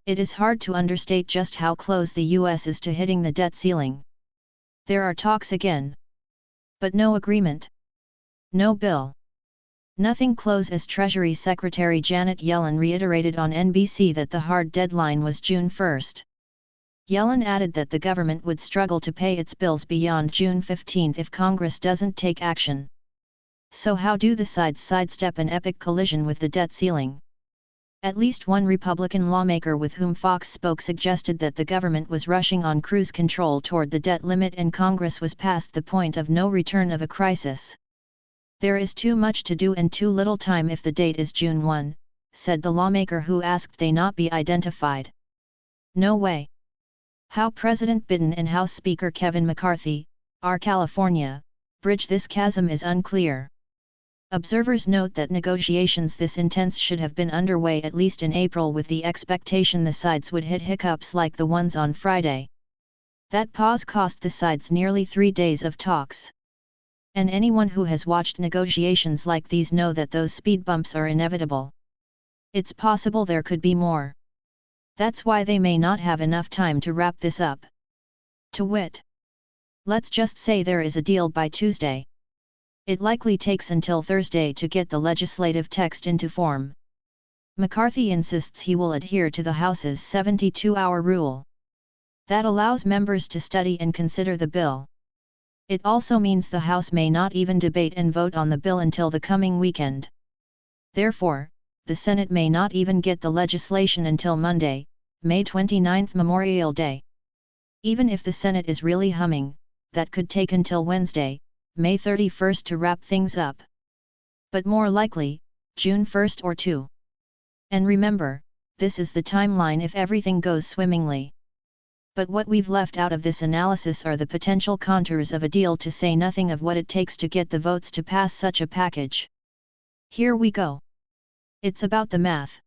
It is hard to understate just how close the US is to hitting the debt ceiling. There are talks again. But no agreement. No bill. Nothing close, as Treasury Secretary Janet Yellen reiterated on NBC that the hard deadline was June 1. Yellen added that the government would struggle to pay its bills beyond June 15 if Congress doesn't take action. So how do the sides sidestep an epic collision with the debt ceiling? At least one Republican lawmaker with whom Fox spoke suggested that the government was rushing on cruise control toward the debt limit and Congress was past the point of no return of a crisis. There is too much to do and too little time if the date is June 1, said the lawmaker who asked they not be identified. No way. How President Biden and House Speaker Kevin McCarthy, R. California, bridge this chasm is unclear. Observers note that negotiations this intense should have been underway at least in April, with the expectation the sides would hit hiccups like the ones on Friday. That pause cost the sides nearly 3 days of talks. And anyone who has watched negotiations like these know that those speed bumps are inevitable. It's possible there could be more. That's why they may not have enough time to wrap this up. To wit, let's just say there is a deal by Tuesday. It likely takes until Thursday to get the legislative text into form. McCarthy insists he will adhere to the House's 72-hour rule. That allows members to study and consider the bill. It also means the House may not even debate and vote on the bill until the coming weekend. Therefore, the Senate may not even get the legislation until Monday, May 29, Memorial Day. Even if the Senate is really humming, that could take until Wednesday, May 31 to wrap things up. But more likely, June 1 or 2. And remember, this is the timeline if everything goes swimmingly. But what we've left out of this analysis are the potential contours of a deal, to say nothing of what it takes to get the votes to pass such a package. Here we go. It's about the math.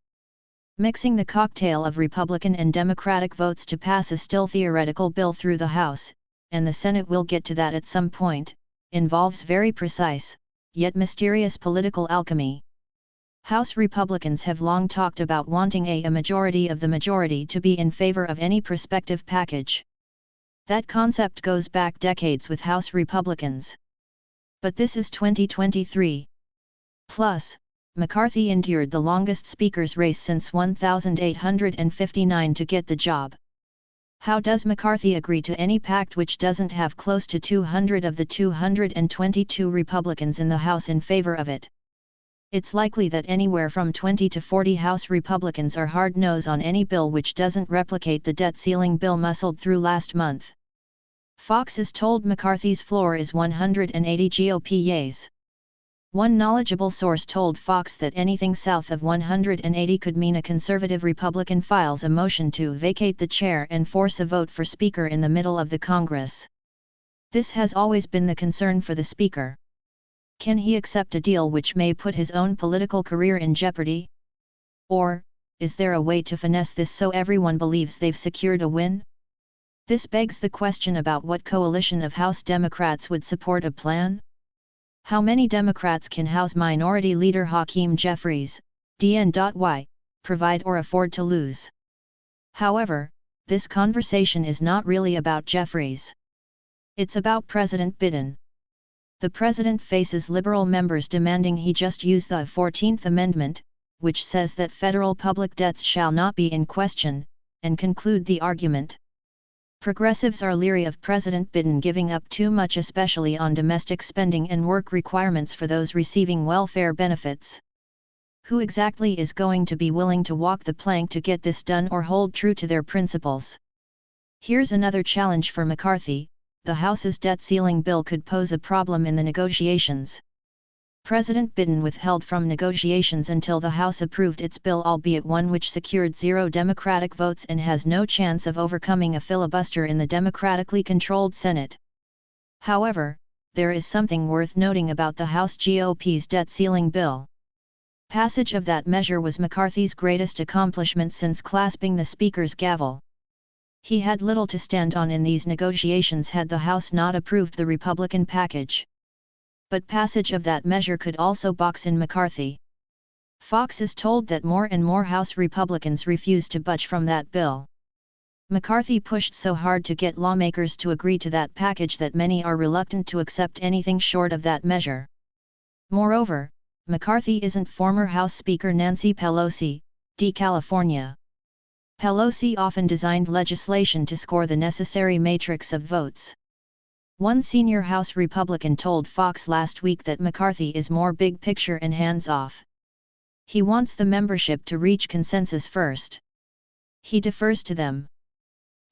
Mixing the cocktail of Republican and Democratic votes to pass a still theoretical bill through the House, and the Senate will get to that at some point, involves very precise, yet mysterious political alchemy. House Republicans have long talked about wanting a majority of the majority to be in favor of any prospective package. That concept goes back decades with House Republicans. But this is 2023. Plus, McCarthy endured the longest speaker's race since 1859 to get the job. How does McCarthy agree to any pact which doesn't have close to 200 of the 222 Republicans in the House in favor of it? It's likely that anywhere from 20 to 40 House Republicans are hard-nosed on any bill which doesn't replicate the debt ceiling bill muscled through last month. Fox is told McCarthy's floor is 180 GOP yeas. One knowledgeable source told Fox that anything south of 180 could mean a conservative Republican files a motion to vacate the chair and force a vote for Speaker in the middle of the Congress. This has always been the concern for the Speaker. Can he accept a deal which may put his own political career in jeopardy? Or, is there a way to finesse this so everyone believes they've secured a win? This begs the question about what coalition of House Democrats would support a plan? How many Democrats can House Minority Leader Hakeem Jeffries, DN.Y, provide or afford to lose? However, this conversation is not really about Jeffries. It's about President Biden. The president faces liberal members demanding he just use the 14th Amendment, which says that federal public debts shall not be in question, and conclude the argument. Progressives are leery of President Biden giving up too much, especially on domestic spending and work requirements for those receiving welfare benefits. Who exactly is going to be willing to walk the plank to get this done or hold true to their principles? Here's another challenge for McCarthy: the House's debt ceiling bill could pose a problem in the negotiations. President Biden withheld from negotiations until the House approved its bill, albeit one which secured 0 Democratic votes and has no chance of overcoming a filibuster in the democratically controlled Senate. However, there is something worth noting about the House GOP's debt ceiling bill. Passage of that measure was McCarthy's greatest accomplishment since clasping the Speaker's gavel. He had little to stand on in these negotiations had the House not approved the Republican package. But passage of that measure could also box in McCarthy. Fox is told that more and more House Republicans refuse to budge from that bill. McCarthy pushed so hard to get lawmakers to agree to that package that many are reluctant to accept anything short of that measure. Moreover, McCarthy isn't former House Speaker Nancy Pelosi, D. California. Pelosi often designed legislation to score the necessary matrix of votes. One senior House Republican told Fox last week that McCarthy is more big picture and hands-off. He wants the membership to reach consensus first. He defers to them.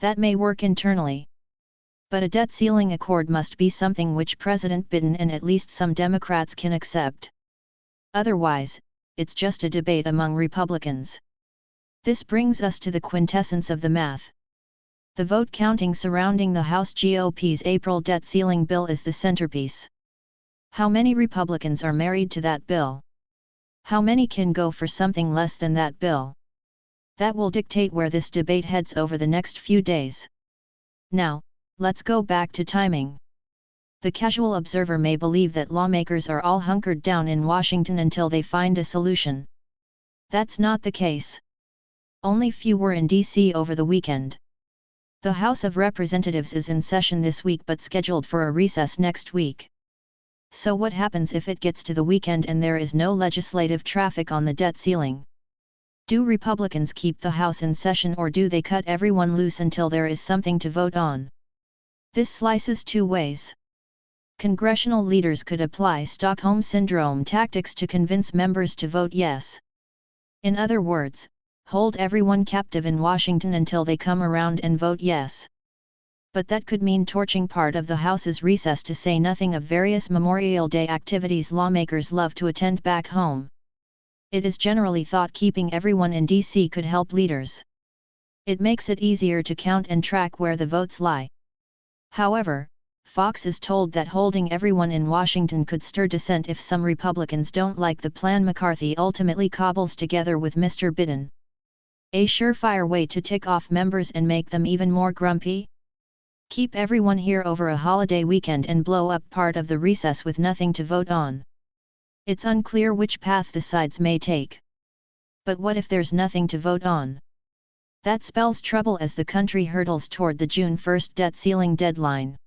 That may work internally. But a debt ceiling accord must be something which President Biden and at least some Democrats can accept. Otherwise, it's just a debate among Republicans. This brings us to the quintessence of the math. The vote counting surrounding the House GOP's April debt ceiling bill is the centerpiece. How many Republicans are married to that bill? How many can go for something less than that bill? That will dictate where this debate heads over the next few days. Now, let's go back to timing. The casual observer may believe that lawmakers are all hunkered down in Washington until they find a solution. That's not the case. Only few were in D.C. over the weekend. The House of Representatives is in session this week but scheduled for a recess next week. So what happens if it gets to the weekend and there is no legislative traffic on the debt ceiling? Do Republicans keep the House in session or do they cut everyone loose until there is something to vote on? This slices two ways. Congressional leaders could apply Stockholm Syndrome tactics to convince members to vote yes. In other words, hold everyone captive in Washington until they come around and vote yes. But that could mean torching part of the House's recess, to say nothing of various Memorial Day activities lawmakers love to attend back home. It is generally thought keeping everyone in D.C. could help leaders. It makes it easier to count and track where the votes lie. However, Fox is told that holding everyone in Washington could stir dissent if some Republicans don't like the plan McCarthy ultimately cobbles together with Mr. Biden. A surefire way to tick off members and make them even more grumpy? Keep everyone here over a holiday weekend and blow up part of the recess with nothing to vote on. It's unclear which path the sides may take. But what if there's nothing to vote on? That spells trouble as the country hurtles toward the June 1 debt ceiling deadline.